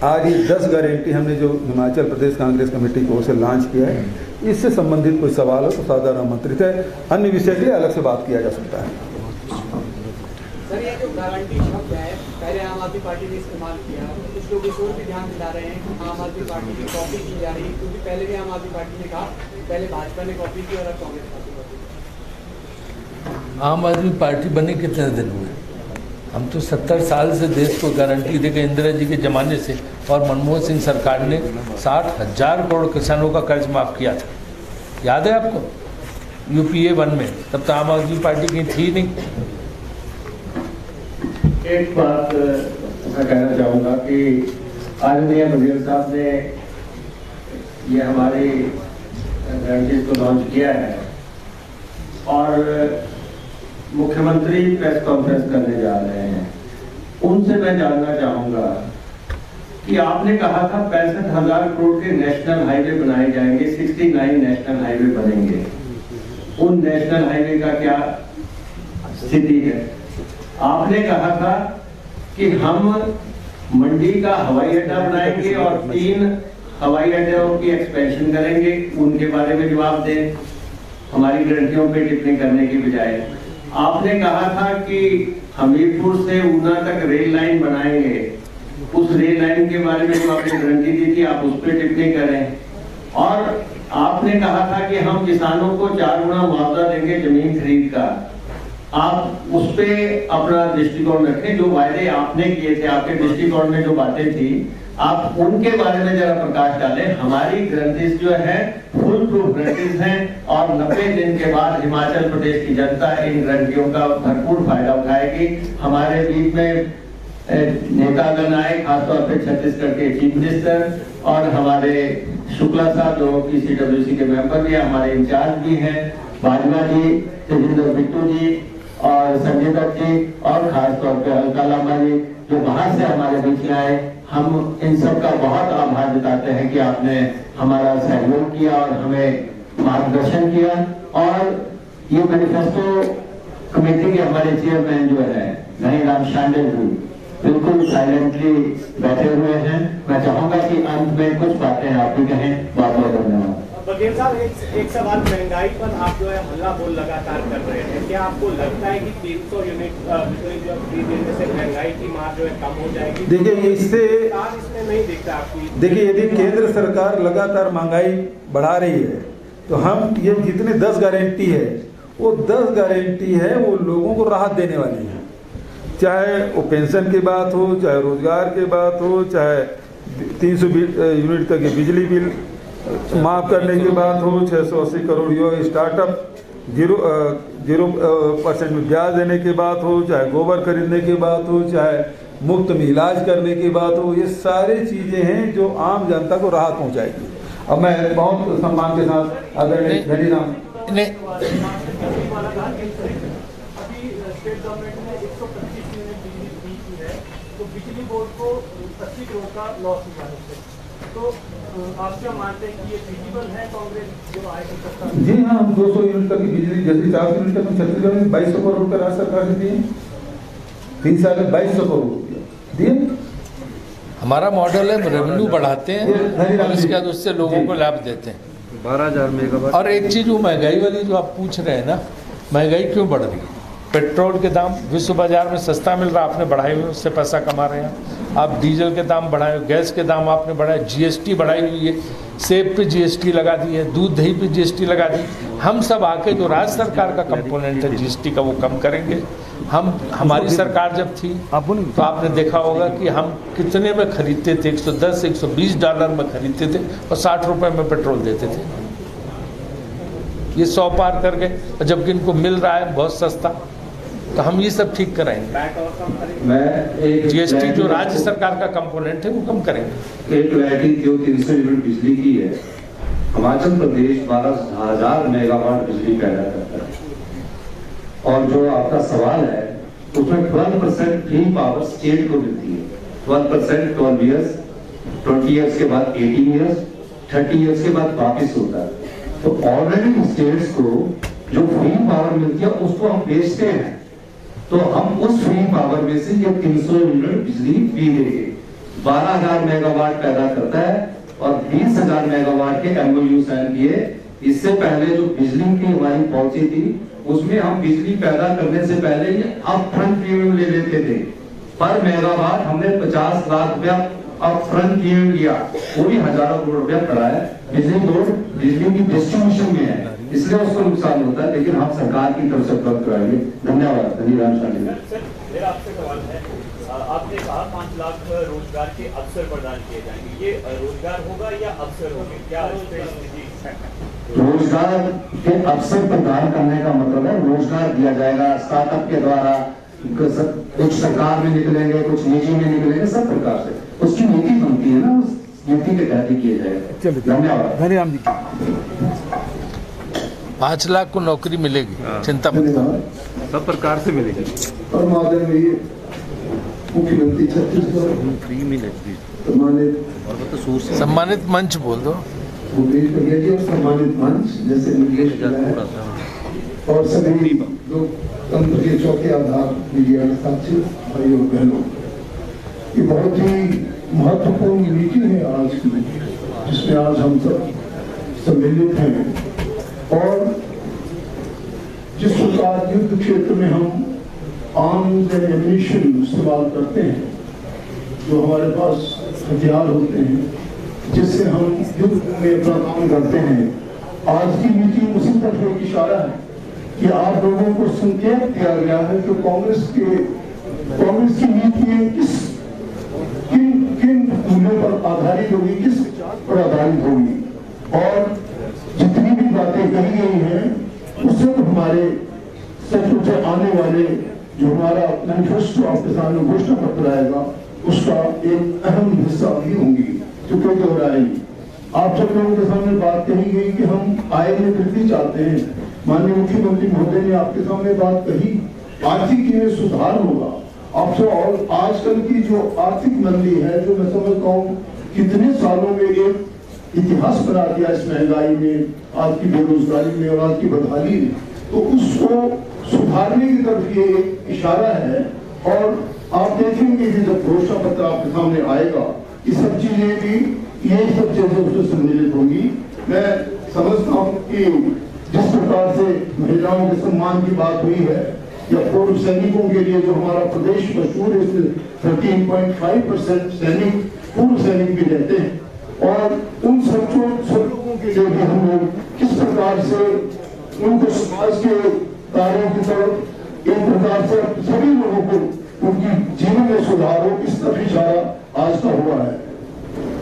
आज ये 10 गारंटी हमने जो हिमाचल प्रदेश कांग्रेस कमेटी की ओर से लॉन्च किया है, इससे संबंधित कोई सवाल हो तो साधारण आमंत्रित है, अन्य विषय के लिए अलग से बात किया जा सकता है। सर, ये जो गारंटी शब्द है, पहले आम आदमी पार्टी ने इस्तेमाल किया, कुछ लोग इस ओर भी ध्यान दिला रहे हैं कि आम आदमी पार्टी की कॉपी की जा रही है, क्योंकि पहले भी आम आदमी पार्टी ने कहा, पहले भाजपा ने कॉपी की और अब कांग्रेस पार्टी कॉपी। आम आदमी पार्टी बने कितने दिन हुए? हम तो 70 साल से देश को गारंटी देकर इंदिरा जी के ज़माने से, और मनमोहन सिंह सरकार ने 60,000 करोड़ किसानों का कर्ज माफ़ किया था, याद है आपको? UPA 1 में, तब तो आम आदमी पार्टी की थी नहीं। एक बात मैं कहना चाहूँगा कि आदरणीय बघेल साहब ने ये हमारी गारंटी को लॉन्च किया है और मुख्यमंत्री प्रेस कॉन्फ्रेंस करने जा रहे हैं। उनसे मैं जानना चाहूँगा कि आपने कहा था 65,000 करोड़ के नेशनल हाईवे बनाए जाएंगे, 69 नेशनल हाईवे बनेंगे। उन नेशनल हाईवे का क्या स्थिति है? आपने कहा था कि हम मंडी का हवाई अड्डा बनाएंगे और 3 हवाई अड्डों की एक्सपेंशन करेंगे, उनके बारे में जवाब दें, हमारी गारंटियों पे टिप्पणी करने की बजाय। आपने कहा था कि हमीरपुर से ऊना तक रेल लाइन बनाएंगे, उस रेल लाइन के बारे में जो आपने गारंटी दी थी आप उस पर टिप्पणी करें। और आपने कहा था कि हम किसानों को 4 गुना मुआवजा देंगे जमीन खरीद का, आप उस पे अपना दृष्टिकोण रखें। जो वायदे आपने किए थे, आपके दृष्टिकोण में जो बातें थी, आप उनके बारे में जरा प्रकाश डालें। हमारी गारंटीज जो है फुल प्रूफ गारंटीज हैं और 90 दिन के बाद हिमाचल प्रदेश की जनता इन गारंटियों का भरपूर फायदा उठाएगी। हमारे बीच में नेतागण आए, खासतौर पर छत्तीसगढ़ के चीफ मिनिस्टर और हमारे शुक्ला साहब जो PCWC के मेंबर भी हैं, हमारे इंचार्ज भी हैं, बाजवा जी, तेजिंदर बिट्टू जी और संजय दत्त जी और खासतौर पर अलका लामा जी जो बाहर से हमारे बीच में आए। हम इन सब का बहुत आभार जताते हैं कि आपने हमारा सहयोग किया और हमें मार्गदर्शन किया। और ये मैनिफेस्टो कमेटी के हमारे चेयरमैन जो है धनीराम शांडिल जी बिल्कुल साइलेंटली बैठे हुए हैं। मैं चाहूंगा कि अंत में कुछ बातें आप भी कहें। बहुत बहुत धन्यवाद। बघेल साहब, एक सवाल, महंगाई पर आप जो है हल्ला बोल लगातार कर रहे हैं, क्या आपको लगता है कि 300 यूनिट बिजली देने से महंगाई की मार जो है कम हो जाएगी? देखिए इससे इसमें नहीं दिखता आपकी। देखिए यदि केंद्र सरकार लगातार महंगाई बढ़ा रही है तो हम ये जितने 10 गारंटी है वो 10 गारंटी है वो लोगों को राहत देने वाली है। चाहे वो पेंशन की बात हो, चाहे रोजगार की बात हो, चाहे 300 यूनिट तक की बिजली बिल माफ करने की बात हो, 680 करोड़ युवा स्टार्टअप 0% में ब्याज देने की बात हो, चाहे गोबर खरीदने की बात हो, चाहे मुफ्त में इलाज करने की बात हो, ये सारी चीजें हैं जो आम जनता को राहत पहुंचाएगी। अब मैं बहुत सम्मान के साथ आदरणीय धनीराम अभी स्टेट गवर्नमेंट ने 125 यूनिट बिजली फ्री की है, तो बिजली बोर्ड को 25 करोड़ का लॉस हुआ है। तो आप क्या मानते हैं कि ये फिजिबल है कांग्रेस जो आएगी सत्ता? जी हाँ, हम 200 यूनिट तक की बिजली, जैसे 400 यूनिट तक छत्तीसगढ़ में 2200 करोड़ रुपये राज्य सरकार ने दिए, 3 साल में 2200 करोड़ रुपये दिए। हमारा मॉडल है रेवेन्यू बढ़ाते हैं और इसके बाद उससे लोगों को लाभ देते हैं। 12,000 मेगावाट। और एक चीज वो महंगाई वाली जो आप पूछ रहे हैं ना, महंगाई क्यों बढ़ रही है? पेट्रोल के दाम विश्व बाजार में सस्ता मिल रहा, आपने बढ़ाए हुए, उससे पैसा कमा रहे हैं आप। डीजल के दाम बढ़ाए, गैस के दाम आपने बढ़ाए, जीएसटी बढ़ाई हुई है, सेब पे जीएसटी लगा दी है, दूध दही पे जीएसटी लगा दी। हम सब आके जो राज्य सरकार का कंपोनेंट है जीएसटी का वो कम करेंगे। हमारी सरकार जब थी तो आपने देखा होगा कि हम कितने में खरीदते थे, $110-120 में खरीदते थे और 60 रुपए में पेट्रोल देते थे। ये 100 पार कर गए, जबकि इनको मिल रहा है बहुत सस्ता। तो हम ये सब ठीक कराएंगे। मैं जीएसटी जो राज्य सरकार का कंपोनेंट है वो कम करेंगे। एक वैरायटी जो 300 यूनिट बिजली की है, हिमाचल प्रदेश 12,000 मेगावाट बिजली पैदा करता है। और जो आपका सवाल है उसमें 12% फ्री पावर स्टेट को मिलती है। 12% 12 ईयर्स, 20 ईयर्स के बाद 18 ईयर्स, 30 ईयर्स के बाद वापिस होता है। तो ऑलरेडी स्टेट्स को जो फ्री पावर मिलती है उसको हम बेचते हैं, तो हम उस फ्री पावर में से ये 300 यूनिट बिजली फ्री देंगे। 12,000 मेगावाट पैदा करता है और 20,000 मेगावाट के MOU साइन किए। इससे पहले जो बिजली की हमारी पॉलिसी थी उसमें हम बिजली पैदा करने से पहले ही अपफ्रंट प्रीमियम ले लेते थे। पर मेगावाट हमने 50 लाख रुपया अपफ्रंट प्रीमियम लिया, वो भी हजारों करोड़ रुपया पड़ा है। बिजली बोर्ड बिजली की डिस्ट्रीब्यूशन में है, इसलिए उसको नुकसान होता है, लेकिन हम सरकार की तरफ से उपलब्ध कराएंगे। धन्यवाद। धन्यवाद। मेरा आपसे सवाल है, आपने कहा 5 लाख रोजगार के अवसर प्रदान किए जाएंगे, ये रोजगार होगा या अवसर होंगे? क्या रोजगार के अवसर प्रदान करने का मतलब है रोजगार दिया जाएगा स्टार्टअप के द्वारा, कुछ सरकार में निकलेंगे, कुछ निजी में निकलेंगे, सब प्रकार से उसकी नीति बनती है ना, उस नीति के तहत ही किए जाएगा। धन्यवाद। धन्यवाद जी। 5 लाख को नौकरी मिलेगी, चिंता मत करो, सब प्रकार से मिलेगी। और माननीय मुख्यमंत्री छत्तीसगढ़ फ्री मिलेगी। सम्मानित मंच बोल दो। भूपेश बघेल जी और सम्मानित मंच जैसे निर्देश और सभी लोकतंत्र के चौथे आधार मीडिया के साथी भाइयों बहनों, ये बहुत ही महत्वपूर्ण मीटिंग है आज की, जिसमें आज हम सब सम्मिलित हैं। और जिस प्रकार युद्ध क्षेत्र में हम आर्म्स एंड एम्यूनिशन इस्तेमाल करते हैं, जो हमारे पास हथियार होते हैं जिससे हम युद्ध में अपना काम करते हैं, आज की मीटिंग उसी तरफ एक इशारा है कि आप लोगों को संकेत दिया गया है कि कांग्रेस की नीतियां किन मूल्यों पर आधारित होगी, किस पर आधारित होगी। और जितनी भी बातें कही गई हैं उससे तो हमारे सचमुच आने वाले जो हमारा मैनिफेस्टो आपके सामने घोषणा पत्र आएगा उसका एक अहम हिस्सा भी होंगी, जो कोई दोहराएगी। आप सब लोगों के सामने बात कही गई कि हम आय में वृद्धि चाहते हैं। माननीय मुख्यमंत्री महोदय ने आपके सामने बात कही, आर्थिकी में सुधार होगा, आफ्टर ऑल आजकल की जो आर्थिक मंदी है, जो मैं समझता हूँ कितने सालों में एक इतिहास बना दिया इस महंगाई में, आज की बेरोजगारी में और आज की बदहाली में, तो उसको सुधारने की तरफ ये एक इशारा है। और आप देखेंगे कि जब घोषणा पत्र आपके सामने आएगा, ये सब चीजें भी, ये सब चीजें उससे सम्मिलित होंगी। मैं समझता हूँ कि जिस प्रकार से महिलाओं के सम्मान की बात हुई है, या पूर्व सैनिकों के लिए जो हमारा प्रदेश मशहूर है, 13.5% सैनिक पूर्व सैनिक भी रहते हैं, और उन सब लोगों के लिए भी हम लोग किस प्रकार से उनको समाज के कार्यों की तरफ एक प्रकार से सभी लोगों को उनकी जीवन में सुधार हो, इस तरफ इशारा आज का हुआ है।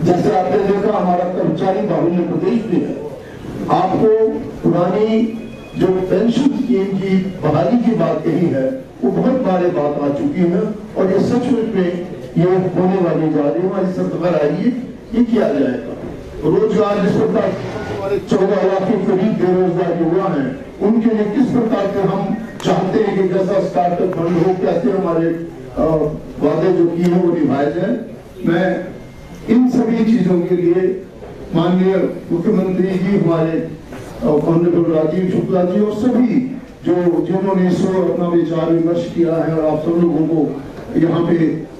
जैसे आपने देखा हमारा कर्मचारी बाहुल्य प्रदेश भी है, आपको पुरानी जो पेंशन स्कीम की बहाली की बात कही है, वो बहुत बारे बात आ चुकी है, और ये सचमुच में ये होने वाली जा रही है। हमारी सरकार आई है, ये किया जाएगा। रोजगार जिस प्रकार हमारे 14 लाख के करीब बेरोजगार युवा हैं, उनके लिए किस प्रकार से हम चाहते हैं कि जैसा स्टार्टअप फंड हो, कैसे हमारे वादे जो किए हैं वो निभाए जाए। मैं इन सभी चीजों के लिए माननीय मुख्यमंत्री जी, हमारे ऑनरेबल राजीव शुक्ला जी और सभी जिन्होंने इस अपना विचार विमर्श किया है और आप सब लोगों को यहाँ पे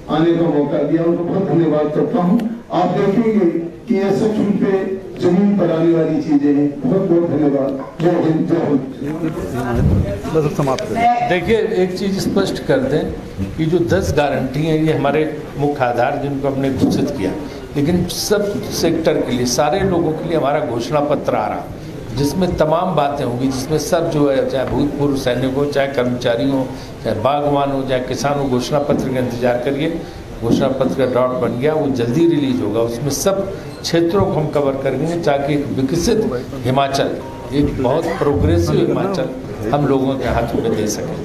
आने का मौका दिया, उनको बहुत धन्यवाद करता हूँ। आप देखेंगे कि ये सचमुच पे जमीन पर आने वाली चीजें हैं। बहुत बहुत धन्यवाद। जय हिंद, जय हिंद। समाप्त। देखिए, एक चीज स्पष्ट कर दें कि जो 10 गारंटी हैं, ये हमारे मुख्य आधार जिनको हमने घोषित किया, लेकिन सब सेक्टर के लिए, सारे लोगों के लिए हमारा घोषणा पत्र आ रहा, जिसमें तमाम बातें होंगी, जिसमें सब जो है, चाहे भूतपूर्व सैनिक हो, चाहे कर्मचारी हो, चाहे बागवान हो, चाहे किसान हो, घोषणा पत्र का इंतजार करिए। घोषणा पत्र का ड्राफ्ट बन गया, वो जल्दी रिलीज होगा। उसमें सब क्षेत्रों को हम कवर करेंगे, ताकि एक विकसित हिमाचल, एक बहुत प्रोग्रेसिव हिमाचल हम लोगों के हाथों में दे सकें।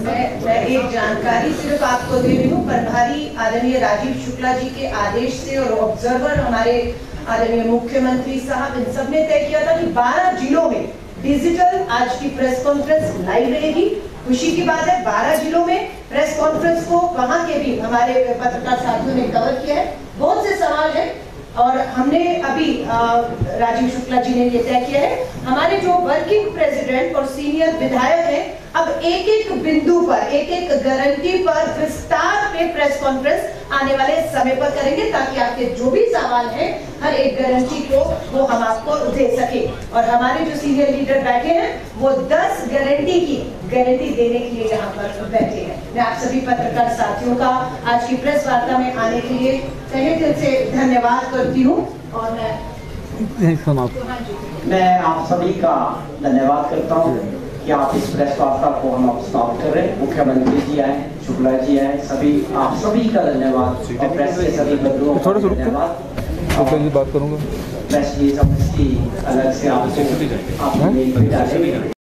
मैं एक जानकारी सिर्फ आपको दे रही हूँ। प्रभारी आदरणीय राजीव शुक्ला जी के आदेश से और ऑब्जर्वर हमारे आदरणीय मुख्यमंत्री साहब, इन सब ने तय किया था कि 12 जिलों में डिजिटल आज की प्रेस कॉन्फ्रेंस लाइव रहेगी। खुशी की बात है, 12 जिलों में प्रेस कॉन्फ्रेंस को वहां के भी हमारे पत्रकार साथियों ने कवर किया है। बहुत से सवाल है, और हमने अभी राजीव शुक्ला जी ने ये तय किया है, हमारे जो वर्किंग प्रेसिडेंट और सीनियर विधायक हैं, अब एक एक बिंदु पर, एक एक गारंटी पर विस्तार में प्रेस कॉन्फ्रेंस आने वाले समय पर करेंगे, ताकि आपके जो भी सवाल हैं, हर एक गारंटी को वो हम आपको दे सके। और हमारे जो सीनियर लीडर बैठे हैं, वो 10 गारंटी की गारंटी देने के लिए यहाँ पर बैठे हैं। मैं आप सभी पत्रकार साथियों का आज की प्रेस वार्ता में आने के लिए तहे दिल से धन्यवाद करती हूँ। और मैं आप सभी का धन्यवाद करता हूँ कि आप इस प्रेस वार्ता को हम अब स्टॉप कर रहे हैं। मुख्यमंत्री जी आए, शुक्ला जी आए, सभी आप सभी का धन्यवाद, और प्रेस के सभी बंधुओं का धन्यवाद। बात करूंगा प्रेस की अलग से आपसे